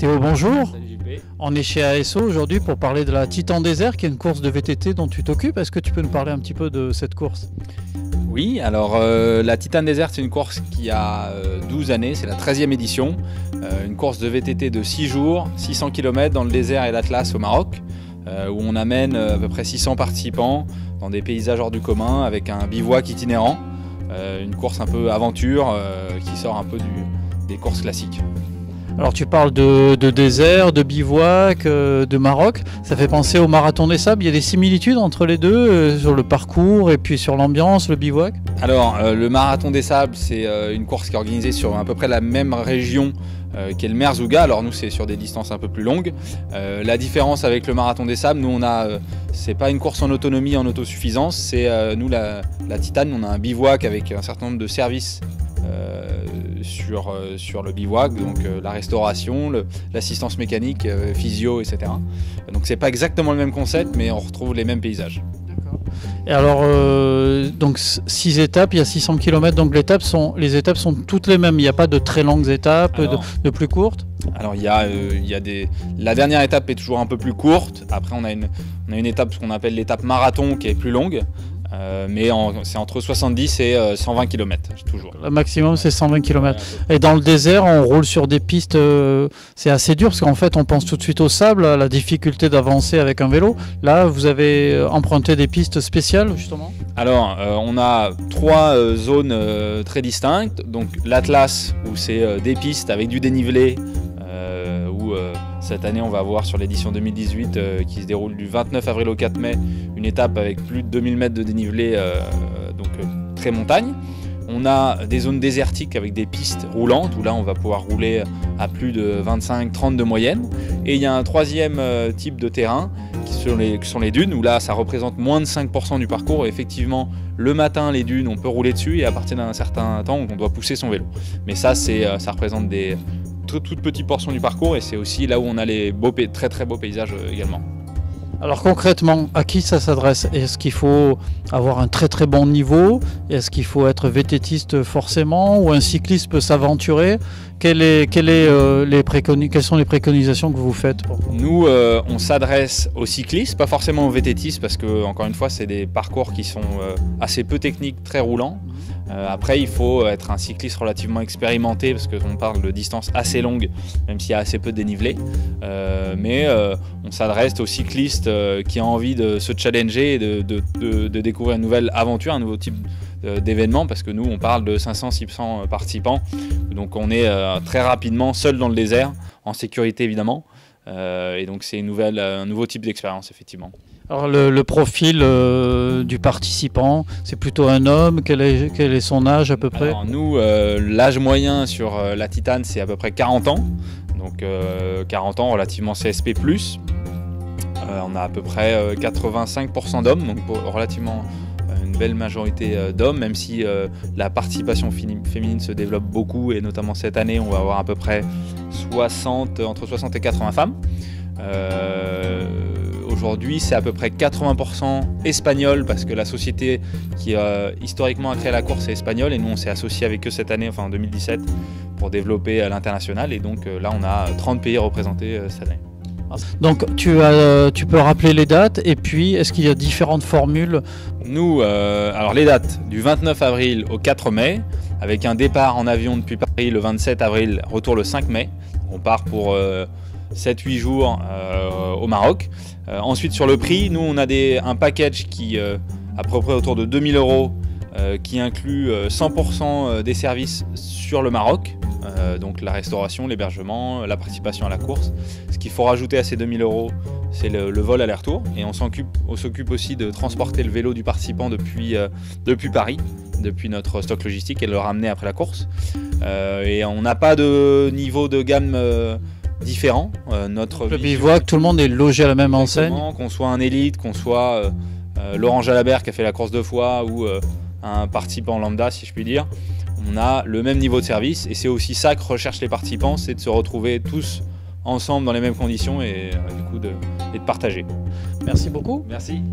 Théo, bonjour. Salut JP. On est chez ASO aujourd'hui pour parler de la Titan Desert, qui est une course de VTT dont tu t'occupes. Est-ce que tu peux nous parler un petit peu de cette course? Oui, alors la Titan Desert, c'est une course qui a 12 années, c'est la 13e édition. Une course de VTT de 6 jours, 600 km dans le désert et l'Atlas au Maroc, où on amène à peu près 600 participants dans des paysages hors du commun avec un bivouac itinérant. Une course un peu aventure qui sort un peu des courses classiques. Alors tu parles de désert, de bivouac, de Maroc. Ça fait penser au Marathon des Sables. Il y a des similitudes entre les deux, sur le parcours et puis sur l'ambiance, le bivouac? Alors le Marathon des Sables, c'est une course qui est organisée sur à peu près la même région qu'est le Merzouga. Alors nous, c'est sur des distances un peu plus longues. La différence avec le Marathon des Sables, nous c'est pas une course en autonomie, en autosuffisance. C'est nous la Titane, on a un bivouac avec un certain nombre de services sur le bivouac, donc la restauration, l'assistance mécanique, physio, etc. Donc c'est pas exactement le même concept, mais on retrouve les mêmes paysages. Et alors, donc 6 étapes, il y a 600 km, donc les étapes sont toutes les mêmes. Il n'y a pas de très longues étapes, de plus courtes? Alors la dernière étape est toujours un peu plus courte. Après on a une étape, ce qu'on appelle l'étape marathon, qui est plus longue. Mais c'est entre 70 et 120 km toujours. Le maximum c'est 120 km. Et dans le désert, on roule sur des pistes, c'est assez dur parce qu'en fait on pense tout de suite au sable, à la difficulté d'avancer avec un vélo. Là vous avez emprunté des pistes spéciales justement? Alors on a 3 zones très distinctes. Donc l'Atlas, où c'est des pistes avec du dénivelé, où cette année on va avoir sur l'édition 2018 qui se déroule du 29 avril au 4 mai une étape avec plus de 2000 mètres de dénivelé, donc très montagne. On a des zones désertiques avec des pistes roulantes où là on va pouvoir rouler à plus de 25-30 de moyenne. Et il y a un troisième type de terrain qui sont les dunes, où là ça représente moins de 5% du parcours. Et effectivement le matin les dunes on peut rouler dessus, et à partir d'un certain temps on doit pousser son vélo. Mais ça représente des toute petite portion du parcours, et c'est aussi là où on a les très très beaux paysages également. Alors concrètement, à qui ça s'adresse? Est-ce qu'il faut avoir un très très bon niveau? Est-ce qu'il faut être VTTiste forcément? Ou un cycliste peut s'aventurer? Quelles sont les préconisations que vous faites? Nous, on s'adresse aux cyclistes, pas forcément aux VTTistes, parce que encore une fois, c'est des parcours qui sont assez peu techniques, très roulants. Après, il faut être un cycliste relativement expérimenté, parce qu'on parle de distances assez longues, même s'il y a assez peu de dénivelé. Mais on s'adresse aux cyclistes qui ont envie de se challenger et de découvrir une nouvelle aventure, un nouveau type d'événement, parce que nous, on parle de 500-600 participants. Donc on est très rapidement seul dans le désert, en sécurité évidemment. Et donc c'est un nouveau type d'expérience, effectivement. Alors le profil du participant, c'est plutôt un homme? Quel est son âge à peu près? Alors nous, l'âge moyen sur la Titane, c'est à peu près 40 ans. Donc 40 ans relativement CSP+. On a à peu près 85% d'hommes, donc relativement une belle majorité d'hommes, même si la participation féminine se développe beaucoup, et notamment cette année on va avoir à peu près entre 60 et 80 femmes. Aujourd'hui c'est à peu près 80% espagnol, parce que la société qui historiquement a créé la course est espagnole, et nous on s'est associé avec eux cette année, enfin en 2017, pour développer à l'international, et donc là on a 30 pays représentés cette année. Donc tu peux rappeler les dates, et puis est-ce qu'il y a différentes formules? Nous, alors les dates du 29 avril au 4 mai, avec un départ en avion depuis Paris le 27 avril, retour le 5 mai. On part pour 7-8 jours au Maroc. Ensuite sur le prix, nous on a un package qui à peu près autour de 2000 €, qui inclut 100% des services sur le Maroc. Donc la restauration, l'hébergement, la participation à la course. Ce qu'il faut rajouter à ces 2000 €, c'est le vol aller-retour, et on s'occupe aussi de transporter le vélo du participant depuis Paris, depuis notre stock logistique, et le ramener après la course. Et on n'a pas de niveau de gamme différent. Le bivouac, tout le monde est logé à la même enseigne. Qu'on soit un élite, qu'on soit Laurent Jalabert qui a fait la course 2 fois, ou un participant lambda, si je puis dire. On a le même niveau de service, et c'est aussi ça que recherchent les participants, c'est de se retrouver tous ensemble dans les mêmes conditions, et du coup de partager. Merci beaucoup. Merci.